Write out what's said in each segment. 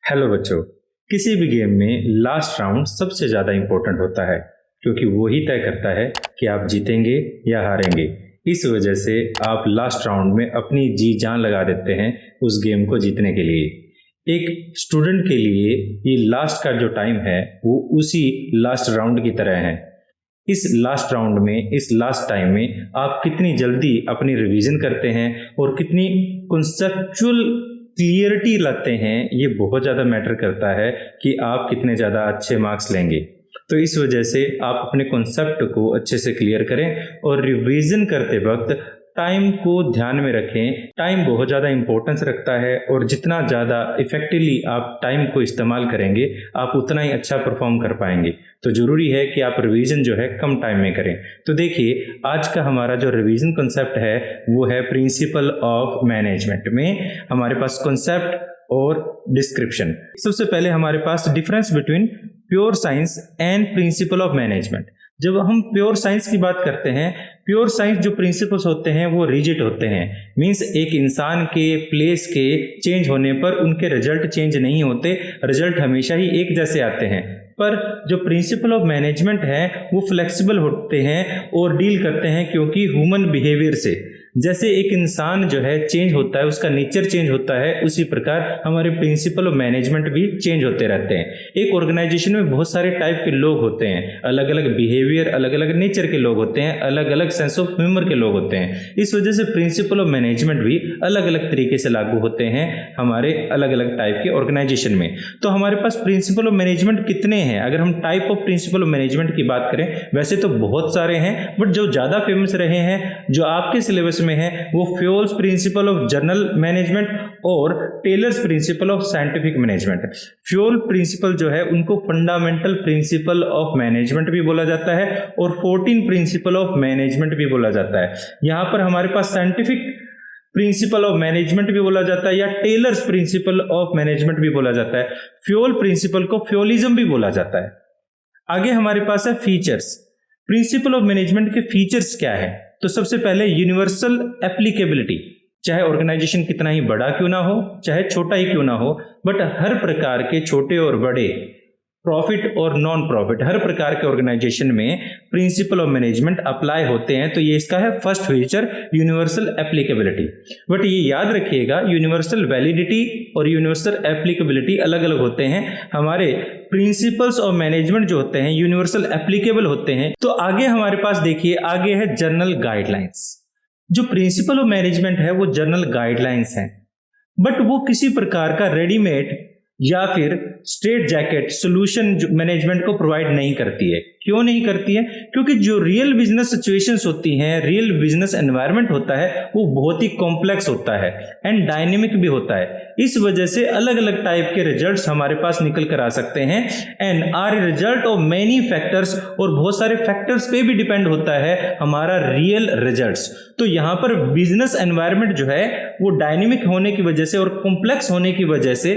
Hello बच्चों, किसी भी गेम में लास्ट राउंड सबसे ज़्यादा इम्पोर्टेंट होता है क्योंकि वो ही तय करता है कि आप जीतेंगे या हारेंगे। इस वजह से आप लास्ट राउंड में अपनी जी जान लगा देते हैं उस गेम को जीतने के लिए। एक स्टूडेंट के लिए ये लास्ट का जो टाइम है वो उसी लास्ट राउंड की तरह है। इस लास्ट राउंड में, इस लास्ट टाइम में आप कितनी जल्दी अपनी रिवीजन करते हैं और कितनी कॉन्सेप्चुअल क्लियरिटी लाते हैं, ये बहुत ज़्यादा मैटर करता है कि आप कितने ज़्यादा अच्छे मार्क्स लेंगे। तो इस वजह से आप अपने कॉन्सेप्ट को अच्छे से क्लियर करें और रिवीजन करते वक्त टाइम को ध्यान में रखें। टाइम बहुत ज़्यादा इंपॉर्टेंस रखता है और जितना ज़्यादा इफेक्टिवली आप टाइम को इस्तेमाल करेंगे आप उतना ही अच्छा परफॉर्म कर पाएंगे। तो ज़रूरी है कि आप रिवीजन जो है कम टाइम में करें। तो देखिए, आज का हमारा जो रिवीजन कॉन्सेप्ट है वो है प्रिंसिपल ऑफ मैनेजमेंट। में हमारे पास कॉन्सेप्ट और डिस्क्रिप्शन। सबसे पहले हमारे पास difference between pure science and principle of management. जब हम प्योर साइंस की बात करते हैं, प्योर साइंस जो प्रिंसिपल्स होते हैं वो रिजिड होते हैं। मींस एक इंसान के प्लेस के चेंज होने पर उनके रिजल्ट चेंज नहीं होते, रिजल्ट हमेशा ही एक जैसे आते हैं। पर जो प्रिंसिपल ऑफ मैनेजमेंट है वो फ्लेक्सिबल होते हैं और डील करते हैं, क्योंकि ह्यूमन बिहेवियर से जैसे एक इंसान जो है चेंज होता है, उसका नेचर चेंज होता है, उसी प्रकार हमारे प्रिंसिपल ऑफ मैनेजमेंट भी चेंज होते रहते हैं। एक ऑर्गेनाइजेशन में बहुत सारे टाइप के लोग होते हैं, अलग अलग बिहेवियर, अलग अलग नेचर के लोग होते हैं, अलग अलग सेंस ऑफ ह्यूमर के लोग होते हैं। इस वजह से प्रिंसिपल ऑफ मैनेजमेंट भी अलग अलग तरीके से लागू होते हैं हमारे अलग अलग टाइप के ऑर्गेनाइजेशन में। तो हमारे पास प्रिंसिपल ऑफ मैनेजमेंट कितने हैं? अगर हम type of principle of management की बात करें, वैसे तो बहुत सारे हैं, बट जो ज़्यादा फेमस रहे हैं, जो आपके सिलेबस में है, वो Fayol's principle of general management और Taylor's principle of scientific management. Fayol principle जो है उनको फंडामेंटल प्रिंसिपल ऑफ मैनेजमेंट भी बोला जाता है और 14 प्रिंसिपल ऑफ मैनेजमेंट भी बोला जाता है। यहां पर हमारे पास साइंटिफिक प्रिंसिपल ऑफ मैनेजमेंट भी बोला जाता है या टेलर्स प्रिंसिपल ऑफ मैनेजमेंट भी बोला जाता है। फ्योल प्रिंसिपल को फ्योलिज्म भी बोला जाता है। आगे हमारे पास है फीचर्स। प्रिंसिपल ऑफ मैनेजमेंट के फीचर्स क्या है? तो सबसे पहले यूनिवर्सल एप्लीकेबिलिटी। चाहे ऑर्गेनाइजेशन कितना ही बड़ा क्यों ना हो, चाहे छोटा ही क्यों ना हो, बट हर प्रकार के छोटे और बड़े, प्रॉफिट और नॉन प्रॉफिट, हर प्रकार के ऑर्गेनाइजेशन में प्रिंसिपल ऑफ मैनेजमेंट अप्लाई होते हैं। तो ये इसका है first feature, universal applicability. But ये याद रखिएगा, यूनिवर्सल वैलिडिटी और यूनिवर्सल एप्लीकेबिलिटी अलग अलग होते हैं। हमारे प्रिंसिपल्स ऑफ मैनेजमेंट जो होते हैं यूनिवर्सल एप्लीकेबल होते हैं। तो आगे हमारे पास देखिए, आगे है जनरल गाइडलाइंस। जो प्रिंसिपल ऑफ मैनेजमेंट है वो जनरल गाइडलाइंस हैं, बट वो किसी प्रकार का रेडीमेड या फिर स्ट्रेट जैकेट सोल्यूशन मैनेजमेंट को प्रोवाइड नहीं करती है। क्यों नहीं करती है? क्योंकि जो रियल बिजनेस सिचुएशंस होती हैं, रियल बिजनेस एनवायरनमेंट होता है, वो बहुत ही कॉम्प्लेक्स होता है एंड डायनेमिक भी होता है। इस वजह से अलग अलग टाइप के रिजल्ट्स हमारे पास निकल कर आ सकते हैं and are result of many factors, और बहुत सारे फैक्टर्स पे भी डिपेंड होता है हमारा रियल रिजल्ट्स। तो यहाँ पर बिजनेस एनवायरनमेंट जो है वो डायनेमिक होने की वजह से और कॉम्प्लेक्स होने की वजह से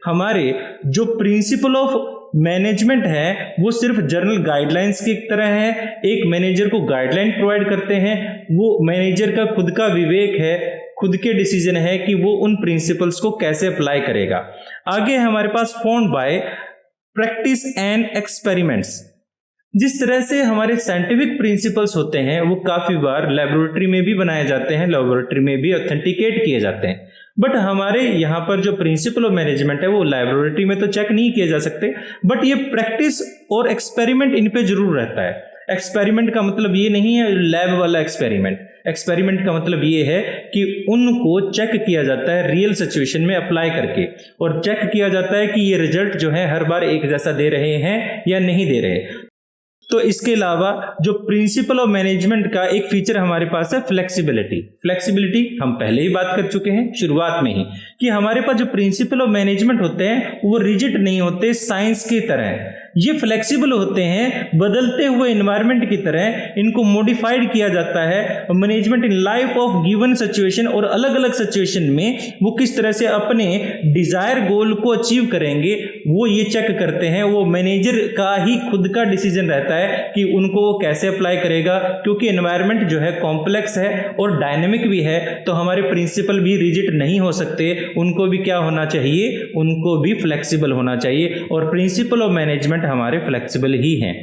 हमारे जो प्रिंसिपल ऑफ मैनेजमेंट है वो सिर्फ जर्नल गाइडलाइंस की तरह है। एक मैनेजर को गाइडलाइन प्रोवाइड करते हैं, वो मैनेजर का खुद का विवेक है, खुद के डिसीजन है कि वो उन प्रिंसिपल्स को कैसे अप्लाई करेगा। आगे हमारे पास found by practice and experiments. जिस तरह से हमारे साइंटिफिक प्रिंसिपल्स होते हैं वो काफी बार लेबोरेटरी में भी बनाए जाते हैं, लेबोरेटरी में भी ऑथेंटिकेट किए जाते हैं, बट हमारे यहाँ पर जो प्रिंसिपल ऑफ मैनेजमेंट है वो लेबोरेटरी में तो चेक नहीं किए जा सकते, बट ये प्रैक्टिस और एक्सपेरिमेंट इन पे जरूर रहता है। एक्सपेरिमेंट का मतलब ये नहीं है लैब वाला एक्सपेरिमेंट। एक्सपेरिमेंट का मतलब ये है कि उनको चेक किया जाता है रियल सिचुएशन में अप्लाई करके, और चेक किया जाता है कि ये रिजल्ट जो है हर बार एक जैसा दे रहे हैं या नहीं दे रहे। तो इसके अलावा जो प्रिंसिपल ऑफ मैनेजमेंट का एक फीचर हमारे पास है फ्लेक्सिबिलिटी। फ्लेक्सिबिलिटी हम पहले ही बात कर चुके हैं शुरुआत में ही, कि हमारे पास जो प्रिंसिपल ऑफ मैनेजमेंट होते हैं वो रिजिड नहीं होते साइंस की तरह। ये फ्लेक्सिबल होते हैं, बदलते हुए एनवायरनमेंट की तरह इनको मॉडिफाइड किया जाता है। Management in life of given situation, और अलग अलग सिचुएशन में वो किस तरह से अपने डिजायर गोल को अचीव करेंगे वो ये चेक करते हैं। वो मैनेजर का ही खुद का डिसीजन रहता है कि उनको वो कैसे अप्लाई करेगा, क्योंकि एनवायरनमेंट जो है कॉम्प्लेक्स है और डायनेमिक भी है, तो हमारे प्रिंसिपल भी रिजिड नहीं हो सकते, उनको भी क्या होना चाहिए, उनको भी फ्लेक्सिबल होना चाहिए, और प्रिंसिपल ऑफ मैनेजमेंट हमारे फ्लेक्सिबल ही हैं।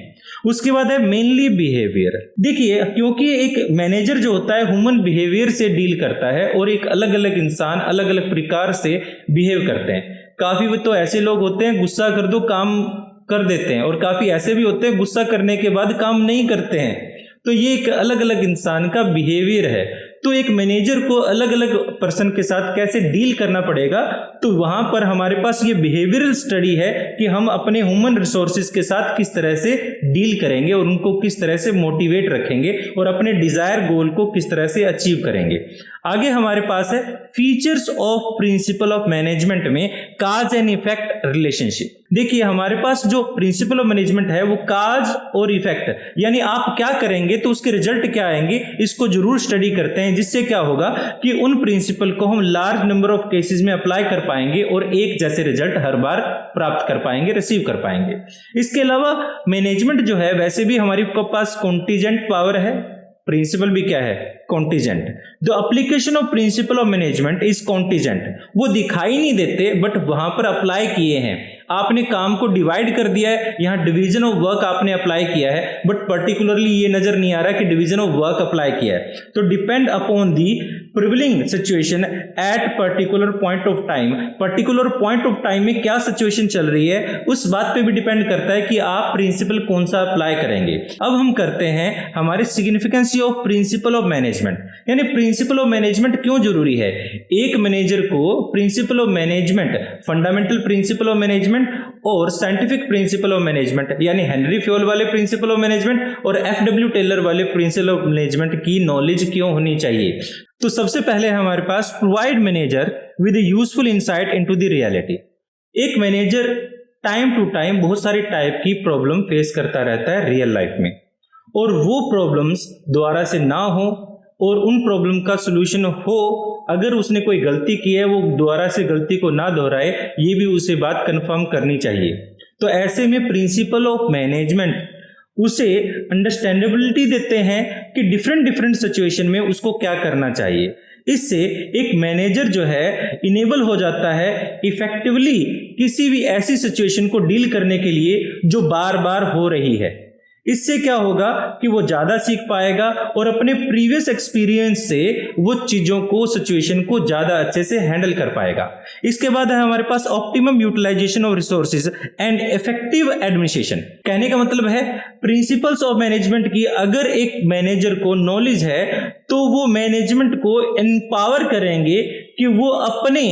उसके बाद है मेनली बिहेवियर। देखिए, क्योंकि एक मैनेजर जो होता है ह्यूमन बिहेवियर से डील करता है, और एक अलग अलग इंसान अलग अलग प्रकार से बिहेव करते हैं। काफी तो ऐसे लोग होते हैं गुस्सा कर दो काम कर देते हैं, और काफी ऐसे भी होते हैं गुस्सा करने के बाद काम नहीं करते हैं। तो ये एक अलग अलग इंसान का बिहेवियर है। तो एक मैनेजर को अलग अलग पर्सन के साथ कैसे डील करना पड़ेगा, तो वहां पर हमारे पास ये बिहेवियरल स्टडी है कि हम अपने ह्यूमन रिसोर्सेज के साथ किस तरह से डील करेंगे और उनको किस तरह से मोटिवेट रखेंगे और अपने डिजायर गोल को किस तरह से अचीव करेंगे। आगे हमारे पास है features of principle of management में काज एंड इफेक्ट रिलेशनशिप। देखिए, हमारे पास जो प्रिंसिपल ऑफ मैनेजमेंट है वो काज और इफेक्ट, यानी आप क्या करेंगे तो उसके रिजल्ट क्या आएंगे, इसको जरूर स्टडी करते हैं, जिससे क्या होगा कि उन प्रिंसिपल को हम लार्ज नंबर ऑफ केसेस में अप्लाई कर पाएंगे और एक जैसे रिजल्ट हर बार प्राप्त कर पाएंगे, रिसीव कर पाएंगे। इसके अलावा मैनेजमेंट जो है वैसे भी हमारे पास कॉन्टीजेंट पावर है, प्रिंसिपल भी क्या है, contingent. The application of principle of management is contingent. वो दिखाई नहीं देते बट वहां पर अप्लाई किए हैं। आपने काम को डिवाइड कर दिया है, यहाँ डिवीजन ऑफ वर्क आपने अप्लाई किया है, बट पर्टिकुलरली ये नजर नहीं आ रहा कि डिवीजन ऑफ वर्क अप्लाई किया है। तो depend upon the prevailing situation at particular point of time. Particular point of time में क्या सिचुएशन चल रही है उस बात पे भी डिपेंड करता है कि आप प्रिंसिपल कौन सा अप्लाई करेंगे। अब हम करते हैं हमारे significancy of principle of management, यानी प्रिंसिपल ऑफ मैनेजमेंट क्यों जरूरी है। एक मैनेजर को principle of management, fundamental principle of management और साइंटिफिक प्रिंसिपल ऑफ मैनेजमेंट, यानी हेनरी फ्योल वाले प्रिंसिपल ऑफ मैनेजमेंट और एफडब्ल्यू टेलर वाले प्रिंसिपल ऑफ मैनेजमेंट की नॉलेज क्यों होनी चाहिए। तो सबसे पहले हमारे पास provide manager with useful insight into the reality. एक मैनेजर टाइम टू टाइम बहुत सारी टाइप की प्रॉब्लम फेस करता रहता है रियल लाइफ में, और वो प्रॉब्लम्स दोबारा से ना हो और उन प्रॉब्लम का सोल्यूशन हो। अगर उसने कोई गलती की है वो दोबारा से गलती को ना दोहराए, ये भी उसे बात कंफर्म करनी चाहिए। तो ऐसे में प्रिंसिपल ऑफ मैनेजमेंट उसे अंडरस्टैंडेबिलिटी देते हैं कि डिफरेंट सिचुएशन में उसको क्या करना चाहिए। इससे एक मैनेजर जो है इनेबल हो जाता है इफेक्टिवली किसी भी ऐसी सिचुएशन को डील करने के लिए जो बार बार हो रही है। इससे क्या होगा कि वो ज्यादा सीख पाएगा और अपने प्रीवियस एक्सपीरियंस से वो चीजों को, सिचुएशन को ज्यादा अच्छे से हैंडल कर पाएगा। इसके बाद है हमारे पास optimum utilisation of resources and effective administration. कहने का मतलब है प्रिंसिपल्स ऑफ मैनेजमेंट की अगर एक मैनेजर को नॉलेज है तो वो मैनेजमेंट को एम्पावर करेंगे कि वो अपने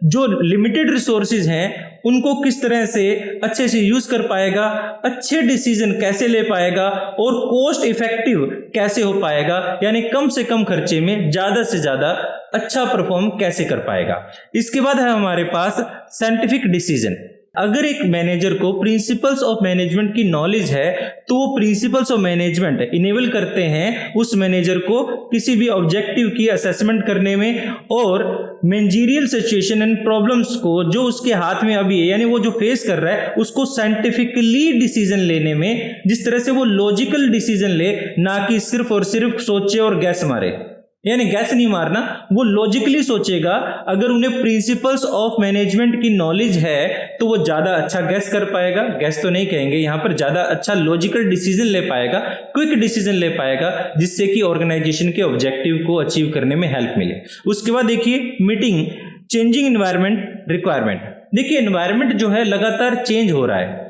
जो लिमिटेड रिसोर्सेज हैं उनको किस तरह से अच्छे से यूज कर पाएगा, अच्छे डिसीजन कैसे ले पाएगा और कॉस्ट इफेक्टिव कैसे हो पाएगा, यानी कम से कम खर्चे में ज्यादा से ज्यादा अच्छा परफॉर्म कैसे कर पाएगा। इसके बाद है हमारे पास साइंटिफिक डिसीजन। अगर एक मैनेजर को प्रिंसिपल्स ऑफ मैनेजमेंट की नॉलेज है तो वो प्रिंसिपल्स ऑफ मैनेजमेंट इनेबल करते हैं उस मैनेजर को किसी भी ऑब्जेक्टिव की असेसमेंट करने में और मैनेजरियल सिचुएशन एंड प्रॉब्लम्स को जो उसके हाथ में अभी है, यानी वो जो फेस कर रहा है, उसको साइंटिफिकली डिसीजन लेने में, जिस तरह से वो लॉजिकल डिसीजन ले, ना कि सिर्फ और सिर्फ सोचे और गैस मारे। यानी गैस नहीं मारना, वो लॉजिकली सोचेगा। अगर उन्हें प्रिंसिपल्स ऑफ मैनेजमेंट की नॉलेज है तो वो ज्यादा अच्छा गैस कर पाएगा, गैस तो नहीं कहेंगे यहाँ पर, ज्यादा अच्छा लॉजिकल डिसीजन ले पाएगा, क्विक डिसीजन ले पाएगा, जिससे कि ऑर्गेनाइजेशन के ऑब्जेक्टिव को अचीव करने में हेल्प मिले। उसके बाद देखिए मीटिंग चेंजिंग एनवायरमेंट रिक्वायरमेंट। देखिए एनवायरमेंट जो है लगातार चेंज हो रहा है।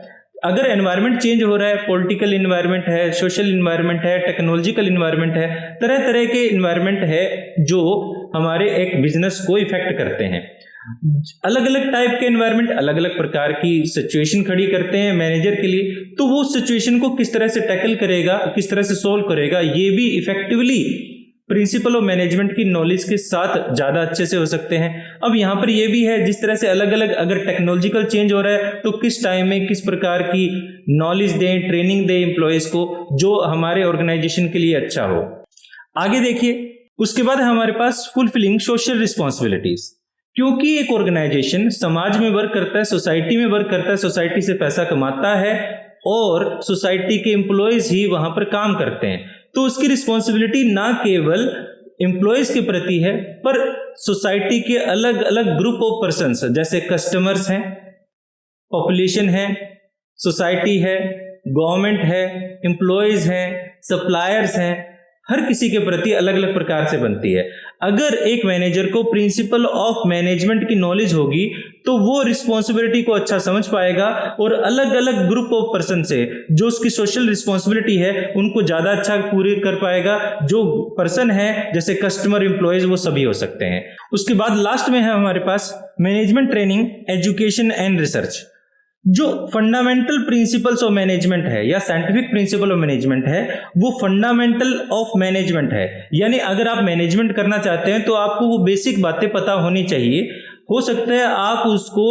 अगर एनवायरनमेंट चेंज हो रहा है, पॉलिटिकल एनवायरनमेंट है, सोशल एनवायरनमेंट है, टेक्नोलॉजिकल एनवायरनमेंट है, तरह तरह के एनवायरनमेंट है जो हमारे एक बिजनेस को इफेक्ट करते हैं। अलग अलग टाइप के एनवायरनमेंट अलग अलग प्रकार की सिचुएशन खड़ी करते हैं मैनेजर के लिए, तो वो सिचुएशन को किस तरह से टैकल करेगा, किस तरह से सोल्व करेगा, ये भी इफेक्टिवली प्रिंसिपल ऑफ मैनेजमेंट की नॉलेज के साथ ज़्यादा अच्छे से हो सकते हैं। अब यहाँ पर यह भी है, जिस तरह से अलग अलग अगर टेक्नोलॉजिकल चेंज हो रहा है तो किस टाइम में किस प्रकार की नॉलेज दें, ट्रेनिंग दें एम्प्लॉयज़ को, जो हमारे ऑर्गेनाइजेशन के लिए अच्छा हो। आगे देखिए, उसके बाद है हमारे पास फुलफिलिंग सोशल रिस्पॉन्सिबिलिटीज। क्योंकि एक ऑर्गेनाइजेशन समाज में वर्क करता है, सोसाइटी में वर्क करता है, सोसाइटी से पैसा कमाता है और सोसाइटी के एम्प्लॉयज़ ही वहां पर काम करते हैं, तो उसकी रिस्पॉन्सिबिलिटी ना केवल एम्प्लॉयज के प्रति है पर सोसाइटी के अलग अलग ग्रुप ऑफ पर्सन्स, जैसे कस्टमर्स हैं, पॉपुलेशन है, सोसाइटी है, गवर्नमेंट है, एम्प्लॉयज हैं, सप्लायर्स हैं, हर किसी के प्रति अलग अलग प्रकार से बनती है। अगर एक मैनेजर को प्रिंसिपल ऑफ मैनेजमेंट की नॉलेज होगी तो वो रिस्पॉन्सिबिलिटी को अच्छा समझ पाएगा और अलग अलग ग्रुप ऑफ पर्सन से जो उसकी सोशल रिस्पॉन्सिबिलिटी है उनको ज़्यादा अच्छा पूरी कर पाएगा। जो पर्सन है जैसे कस्टमर, एम्प्लॉयज, वो सभी हो सकते हैं। उसके बाद लास्ट में है हमारे पास management training, education and research. जो फंडामेंटल प्रिंसिपल्स ऑफ मैनेजमेंट है या साइंटिफिक प्रिंसिपल ऑफ मैनेजमेंट है, वो फंडामेंटल ऑफ मैनेजमेंट है। यानी अगर आप मैनेजमेंट करना चाहते हैं तो आपको वो बेसिक बातें पता होनी चाहिए। हो सकता है आप उसको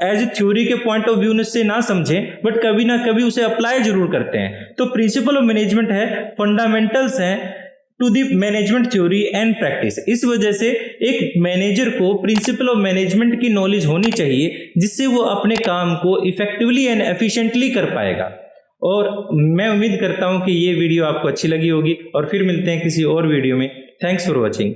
एज ए थ्योरी के पॉइंट ऑफ व्यू से ना समझें, बट कभी ना कभी उसे अप्लाई जरूर करते हैं। तो प्रिंसिपल ऑफ मैनेजमेंट है, फंडामेंटल्स हैं to the management theory and practice. इस वजह से एक मैनेजर को प्रिंसिपल ऑफ मैनेजमेंट की नॉलेज होनी चाहिए, जिससे वो अपने काम को इफेक्टिवली एंड एफिशिएंटली कर पाएगा। और मैं उम्मीद करता हूं कि ये वीडियो आपको अच्छी लगी होगी और फिर मिलते हैं किसी और वीडियो में। Thanks for watching.